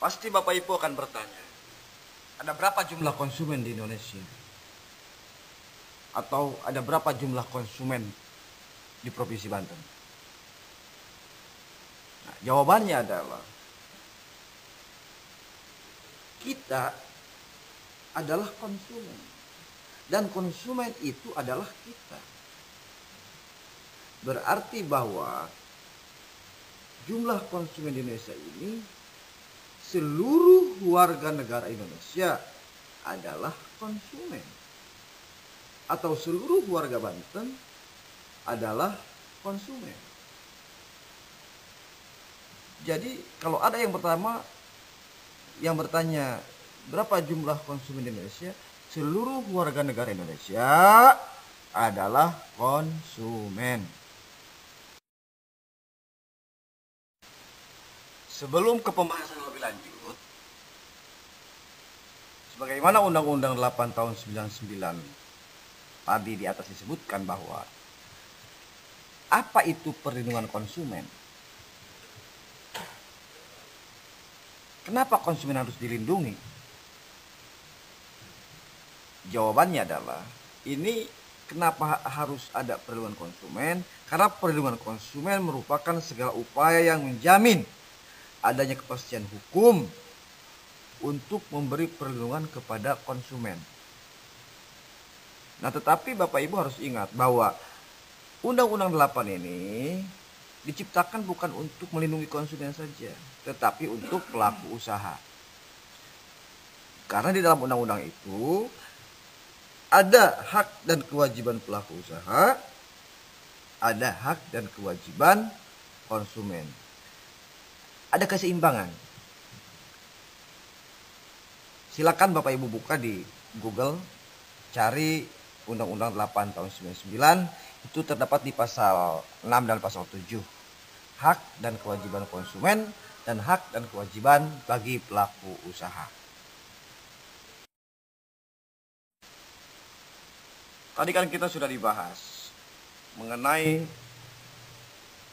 Pasti Bapak Ibu akan bertanya, ada berapa jumlah konsumen di Indonesia? Atau ada berapa jumlah konsumen di Provinsi Banten? Nah, jawabannya adalah kita adalah konsumen. Dan konsumen itu adalah kita. Berarti bahwa jumlah konsumen di Indonesia ini, seluruh warga negara Indonesia adalah konsumen. Atau seluruh warga Banten adalah konsumen. Jadi kalau ada yang pertama yang bertanya berapa jumlah konsumen di Indonesia, seluruh warga negara Indonesia adalah konsumen. Sebelum ke pembahasan lebih lanjut, sebagaimana Undang-Undang 8 tahun 99 tadi di atas disebutkan bahwa apa itu perlindungan konsumen? Kenapa konsumen harus dilindungi? Jawabannya adalah, ini kenapa harus ada perlindungan konsumen? Karena perlindungan konsumen merupakan segala upaya yang menjamin adanya kepastian hukum untuk memberi perlindungan kepada konsumen. Nah, tetapi Bapak Ibu harus ingat bahwa Undang-Undang 8 ini diciptakan bukan untuk melindungi konsumen saja, tetapi untuk pelaku usaha. Karena di dalam undang-undang itu ada hak dan kewajiban pelaku usaha, ada hak dan kewajiban konsumen. Ada keseimbangan. Silakan Bapak Ibu buka di Google, cari Undang-Undang 8 tahun 99, itu terdapat di pasal 6 dan pasal 7. Hak dan kewajiban konsumen dan hak dan kewajiban bagi pelaku usaha. Tadi kan kita sudah dibahas mengenai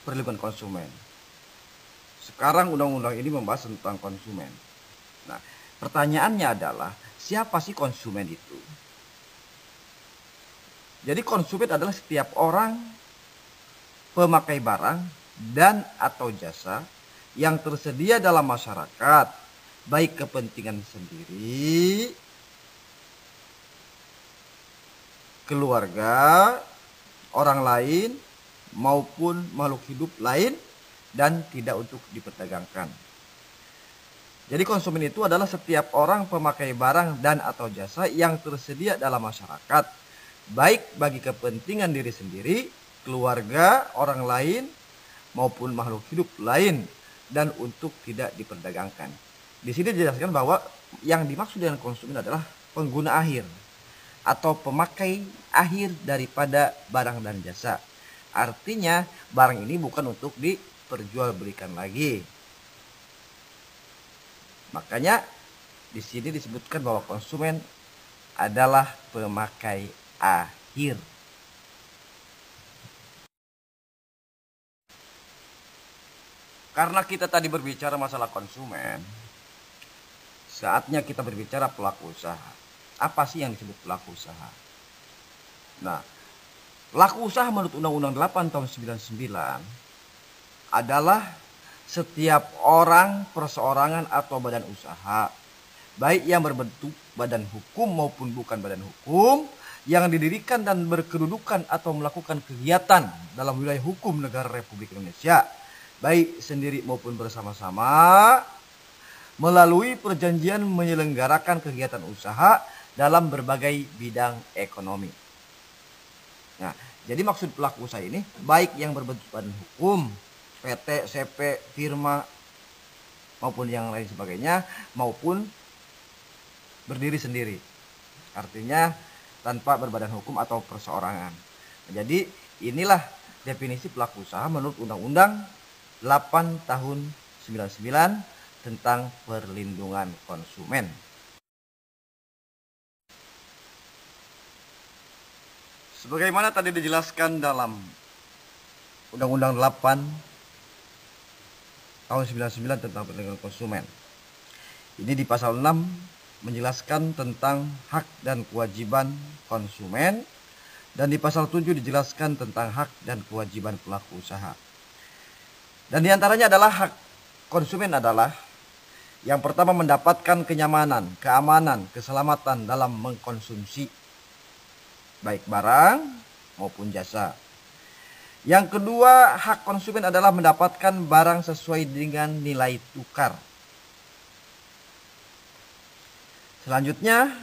perlindungan konsumen. Sekarang undang-undang ini membahas tentang konsumen. Nah, pertanyaannya adalah, siapa sih konsumen itu? Jadi konsumen adalah setiap orang pemakai barang dan atau jasa yang tersedia dalam masyarakat, baik kepentingan sendiri, keluarga, orang lain, maupun makhluk hidup lain, dan tidak untuk diperdagangkan. Jadi konsumen itu adalah setiap orang pemakai barang dan atau jasa yang tersedia dalam masyarakat, baik bagi kepentingan diri sendiri, keluarga, orang lain, maupun makhluk hidup lain, dan untuk tidak diperdagangkan. Di sini dijelaskan bahwa yang dimaksud dengan konsumen adalah pengguna akhir atau pemakai akhir daripada barang dan jasa. Artinya barang ini bukan untuk diperjualbelikan lagi. Makanya di sini disebutkan bahwa konsumen adalah pemakai akhir. Karena kita tadi berbicara masalah konsumen, saatnya kita berbicara pelaku usaha. Apa sih yang disebut pelaku usaha? Nah, pelaku usaha menurut Undang-Undang 8 tahun 99 adalah setiap orang, perseorangan atau badan usaha, baik yang berbentuk badan hukum maupun bukan badan hukum, yang didirikan dan berkedudukan atau melakukan kegiatan dalam wilayah hukum negara Republik Indonesia, baik sendiri maupun bersama-sama, melalui perjanjian menyelenggarakan kegiatan usaha dalam berbagai bidang ekonomi. Nah, jadi maksud pelaku usaha ini baik yang berbentuk badan hukum, PT, CP, firma, maupun yang lain sebagainya, maupun berdiri sendiri. Artinya tanpa berbadan hukum atau perseorangan. Jadi inilah definisi pelaku usaha menurut Undang-Undang 8 tahun 99 tentang perlindungan konsumen. Sebagaimana tadi dijelaskan dalam Undang-Undang 8 tahun 99 tentang perlindungan konsumen. Ini di pasal 6 menjelaskan tentang hak dan kewajiban konsumen, dan di pasal 7 dijelaskan tentang hak dan kewajiban pelaku usaha. Dan diantaranya adalah hak konsumen adalah yang pertama mendapatkan kenyamanan, keamanan, keselamatan dalam mengkonsumsi baik barang maupun jasa. Yang kedua, hak konsumen adalah mendapatkan barang sesuai dengan nilai tukar. Selanjutnya,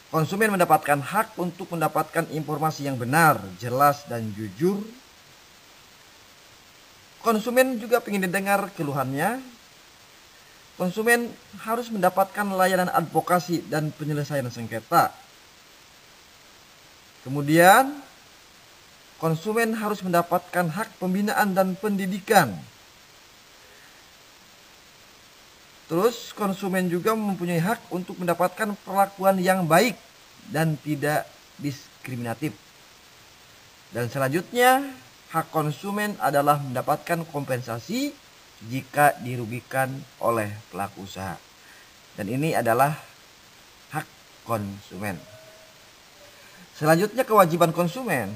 konsumen mendapatkan hak untuk mendapatkan informasi yang benar, jelas, dan jujur. Konsumen juga ingin didengar keluhannya. Konsumen harus mendapatkan layanan advokasi dan penyelesaian sengketa. Kemudian, konsumen harus mendapatkan hak pembinaan dan pendidikan. Terus konsumen juga mempunyai hak untuk mendapatkan perlakuan yang baik dan tidak diskriminatif. Dan selanjutnya, hak konsumen adalah mendapatkan kompensasi jika dirugikan oleh pelaku usaha. Dan ini adalah hak konsumen. Selanjutnya, kewajiban konsumen.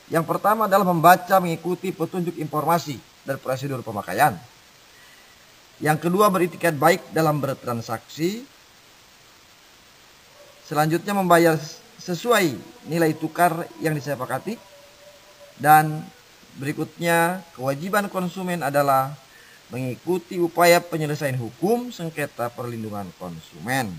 Yang pertama adalah membaca, mengikuti petunjuk informasi dan prosedur pemakaian. Yang kedua, beritikat baik dalam bertransaksi. Selanjutnya, membayar sesuai nilai tukar yang disepakati. Dan berikutnya, kewajiban konsumen adalah mengikuti upaya penyelesaian hukum sengketa perlindungan konsumen.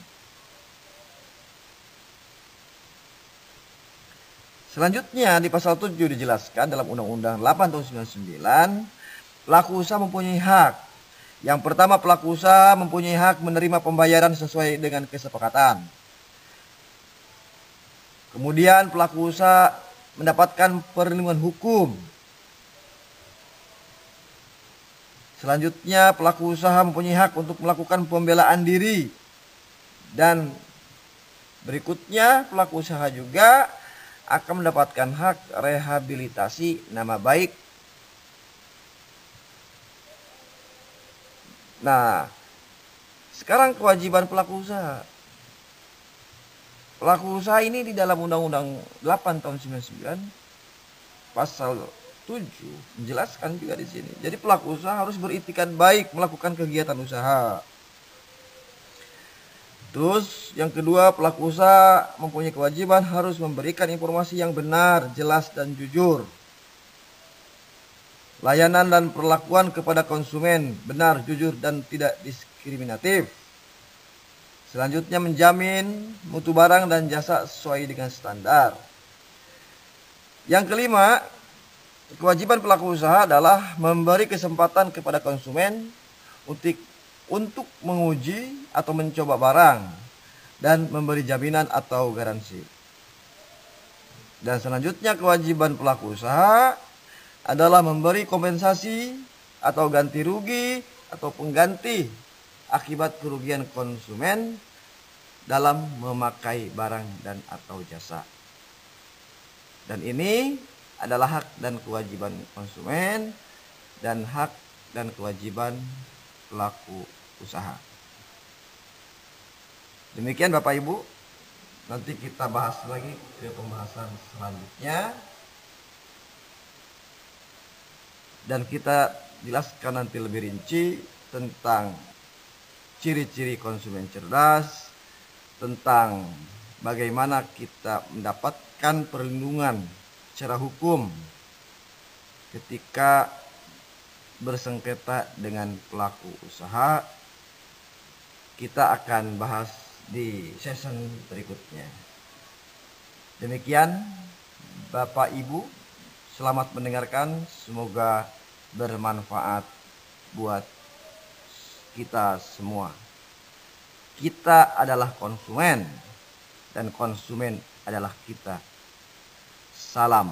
Selanjutnya, di pasal 7 dijelaskan dalam Undang-Undang 8 tahun 1999, pelaku usaha mempunyai hak. Yang pertama, pelaku usaha mempunyai hak menerima pembayaran sesuai dengan kesepakatan. Kemudian pelaku usaha mendapatkan perlindungan hukum. Selanjutnya, pelaku usaha mempunyai hak untuk melakukan pembelaan diri. Dan berikutnya, pelaku usaha juga akan mendapatkan hak rehabilitasi nama baik. Nah, sekarang kewajiban pelaku usaha. Pelaku usaha ini di dalam Undang-Undang 8 tahun 99 pasal 7 menjelaskan juga di sini. Jadi pelaku usaha harus beritikat baik melakukan kegiatan usaha. Terus yang kedua, pelaku usaha mempunyai kewajiban harus memberikan informasi yang benar, jelas, dan jujur. Layanan dan perlakuan kepada konsumen benar, jujur, dan tidak diskriminatif. Selanjutnya, menjamin mutu barang dan jasa sesuai dengan standar. Yang kelima, kewajiban pelaku usaha adalah memberi kesempatan kepada konsumen untuk menguji atau mencoba barang dan memberi jaminan atau garansi. Dan selanjutnya, kewajiban pelaku usaha adalah memberi kompensasi atau ganti rugi atau pengganti akibat kerugian konsumen dalam memakai barang dan atau jasa. Dan ini adalah hak dan kewajiban konsumen dan hak dan kewajiban pelaku usaha. Demikian Bapak Ibu, nanti kita bahas lagi ke pembahasan selanjutnya. Dan kita jelaskan nanti lebih rinci tentang ciri-ciri konsumen cerdas, tentang bagaimana kita mendapatkan perlindungan secara hukum ketika bersengketa dengan pelaku usaha. Kita akan bahas di season berikutnya. Demikian Bapak Ibu, selamat mendengarkan, semoga bermanfaat buat kita semua. Kita adalah konsumen dan konsumen adalah kita. Salam.